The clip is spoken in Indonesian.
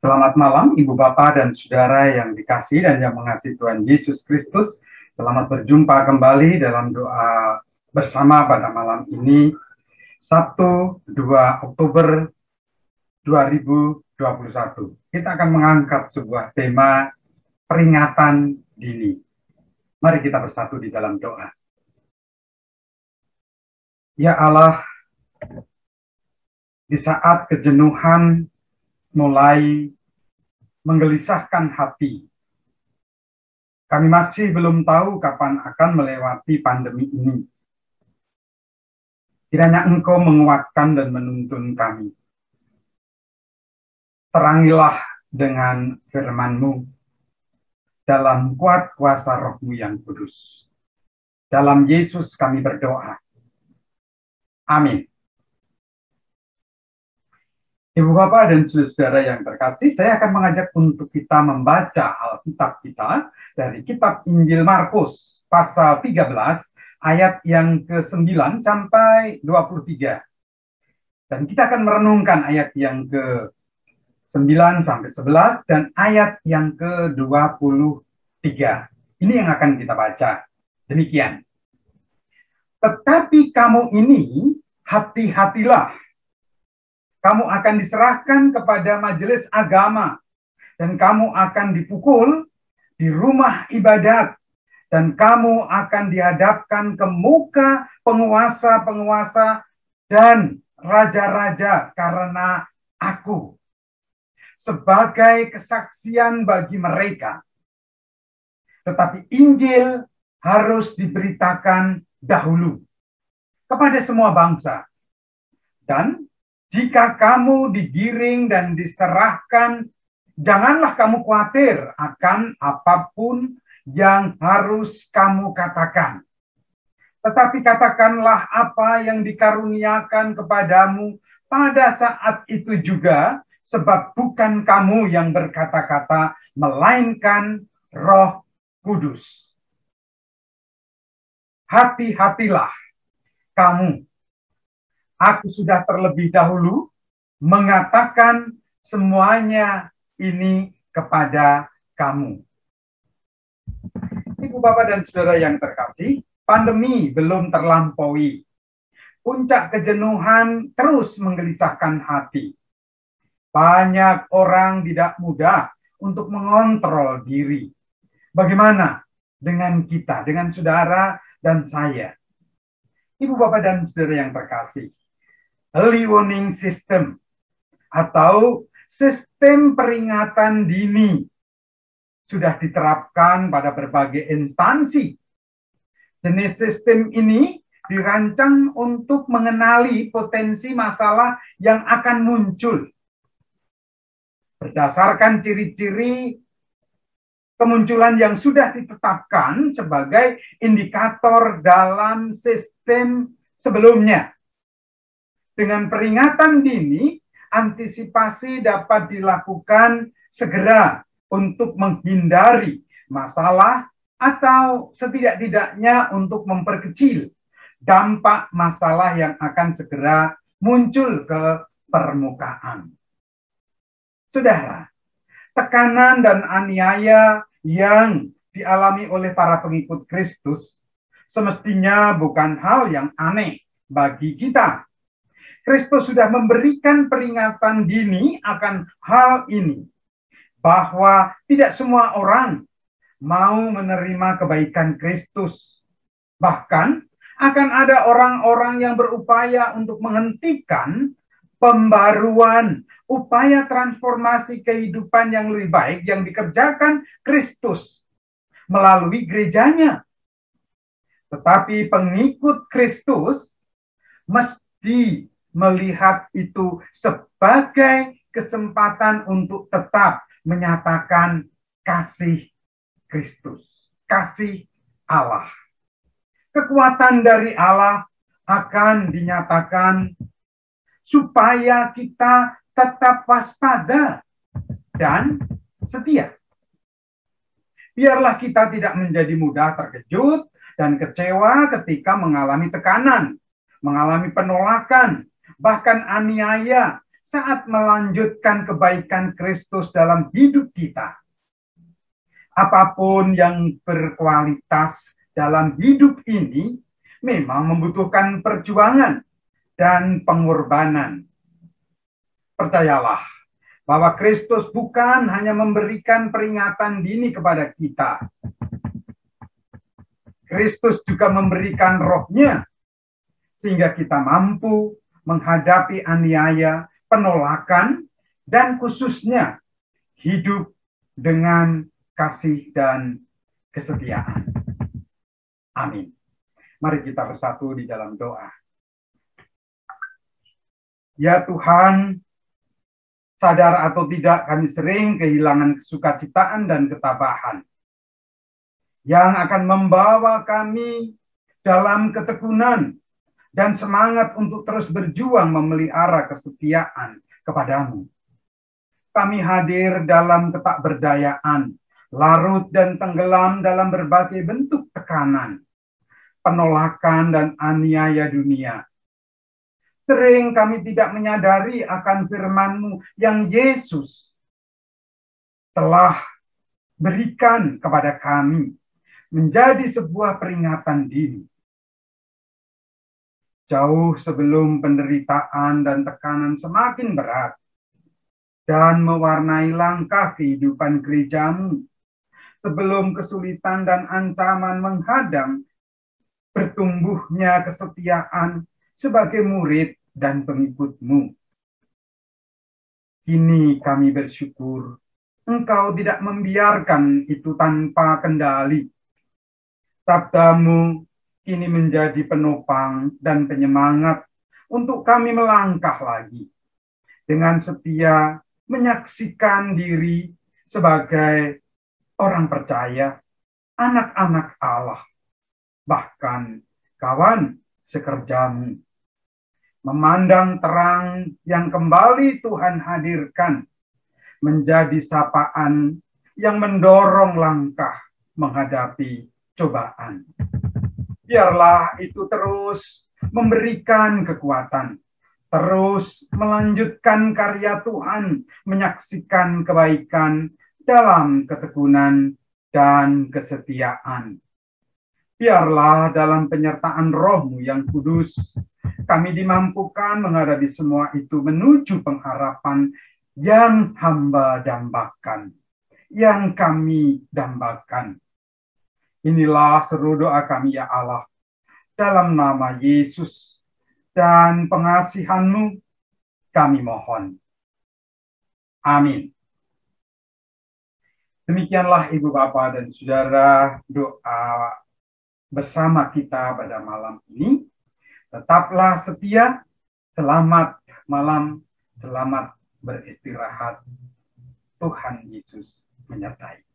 Selamat malam, Ibu Bapak dan Saudara yang dikasihi dan yang mengasihi Tuhan Yesus Kristus. Selamat berjumpa kembali dalam doa bersama pada malam ini, Sabtu 2 Oktober 2021. Kita akan mengangkat sebuah tema peringatan dini. Mari kita bersatu di dalam doa. Ya Allah, di saat kejenuhan mulai menggelisahkan hati, kami masih belum tahu kapan akan melewati pandemi ini. Kiranya Engkau menguatkan dan menuntun kami. Terangilah dengan firman-Mu dalam kuat kuasa Roh-Mu yang kudus. Dalam Yesus kami berdoa. Amin. Ibu Bapak dan Saudara yang terkasih, saya akan mengajak untuk kita membaca Alkitab kita dari kitab Injil Markus pasal 13 ayat yang ke-9 sampai 23. Dan kita akan merenungkan ayat yang ke-9 sampai 11 dan ayat yang ke-23. Ini yang akan kita baca. Demikian. Tetapi kamu ini hati-hatilah. Kamu akan diserahkan kepada majelis agama, dan kamu akan dipukul di rumah ibadat, dan kamu akan dihadapkan ke muka penguasa-penguasa dan raja-raja karena aku, sebagai kesaksian bagi mereka. Tetapi Injil harus diberitakan dahulu kepada semua bangsa. Dan jika kamu digiring dan diserahkan, janganlah kamu khawatir akan apapun yang harus kamu katakan. Tetapi katakanlah apa yang dikaruniakan kepadamu pada saat itu juga, sebab bukan kamu yang berkata-kata, melainkan Roh Kudus. Hati-hatilah kamu. Aku sudah terlebih dahulu mengatakan semuanya ini kepada kamu. Ibu Bapak dan Saudara yang terkasih, pandemi belum terlampaui. Puncak kejenuhan terus menggelisahkan hati. Banyak orang tidak mudah untuk mengontrol diri. Bagaimana dengan kita, dengan saudara dan saya? Ibu Bapak dan Saudara yang terkasih, early warning system atau sistem peringatan dini sudah diterapkan pada berbagai instansi. Jenis sistem ini dirancang untuk mengenali potensi masalah yang akan muncul. Berdasarkan ciri-ciri kemunculan yang sudah ditetapkan sebagai indikator dalam sistem sebelumnya. Dengan peringatan dini, antisipasi dapat dilakukan segera untuk menghindari masalah atau setidak-tidaknya untuk memperkecil dampak masalah yang akan segera muncul ke permukaan. Saudara, tekanan dan aniaya yang dialami oleh para pengikut Kristus semestinya bukan hal yang aneh bagi kita. Kristus sudah memberikan peringatan dini akan hal ini, bahwa tidak semua orang mau menerima kebaikan Kristus. Bahkan akan ada orang-orang yang berupaya untuk menghentikan pembaruan, upaya transformasi kehidupan yang lebih baik yang dikerjakan Kristus melalui gerejanya. Tetapi pengikut Kristus mesti melihat itu sebagai kesempatan untuk tetap menyatakan kasih Kristus, kasih Allah. Kekuatan dari Allah akan dinyatakan supaya kita tetap waspada dan setia. Biarlah kita tidak menjadi mudah terkejut dan kecewa ketika mengalami tekanan, mengalami penolakan, bahkan aniaya saat melanjutkan kebaikan Kristus dalam hidup kita. Apapun yang berkualitas dalam hidup ini memang membutuhkan perjuangan dan pengorbanan. Percayalah bahwa Kristus bukan hanya memberikan peringatan dini kepada kita. Kristus juga memberikan rohnya sehingga kita mampu menghadapi aniaya, penolakan, dan khususnya hidup dengan kasih dan kesetiaan. Amin. Mari kita bersatu di dalam doa. Ya Tuhan, sadar atau tidak kami sering kehilangan kesukacitaan dan ketabahan yang akan membawa kami dalam ketekunan dan semangat untuk terus berjuang memelihara kesetiaan kepadamu. Kami hadir dalam ketakberdayaan, larut dan tenggelam dalam berbagai bentuk tekanan, penolakan dan aniaya dunia. Sering kami tidak menyadari akan firman-Mu yang Yesus telah berikan kepada kami menjadi sebuah peringatan dini. Jauh sebelum penderitaan dan tekanan semakin berat dan mewarnai langkah kehidupan gereja-Mu, sebelum kesulitan dan ancaman menghadang bertumbuhnya kesetiaan sebagai murid dan pengikut-Mu. Kini kami bersyukur Engkau tidak membiarkan itu tanpa kendali. Sabda-Mu kini menjadi penopang dan penyemangat untuk kami melangkah lagi, dengan setia menyaksikan diri sebagai orang percaya, anak-anak Allah, bahkan kawan sekerja-Mu. Memandang terang yang kembali Tuhan hadirkan menjadi sapaan yang mendorong langkah menghadapi cobaan. Biarlah itu terus memberikan kekuatan, terus melanjutkan karya Tuhan, menyaksikan kebaikan dalam ketekunan dan kesetiaan. Biarlah dalam penyertaan Roh-Mu yang kudus, kami dimampukan menghadapi semua itu menuju pengharapan yang hamba dambakan, yang kami dambakan. Inilah seru doa kami ya Allah, dalam nama Yesus dan pengasihan-Mu kami mohon. Amin. Demikianlah Ibu Bapak dan Saudara doa bersama kita pada malam ini. Tetaplah setia, selamat malam, selamat beristirahat. Tuhan Yesus menyertai.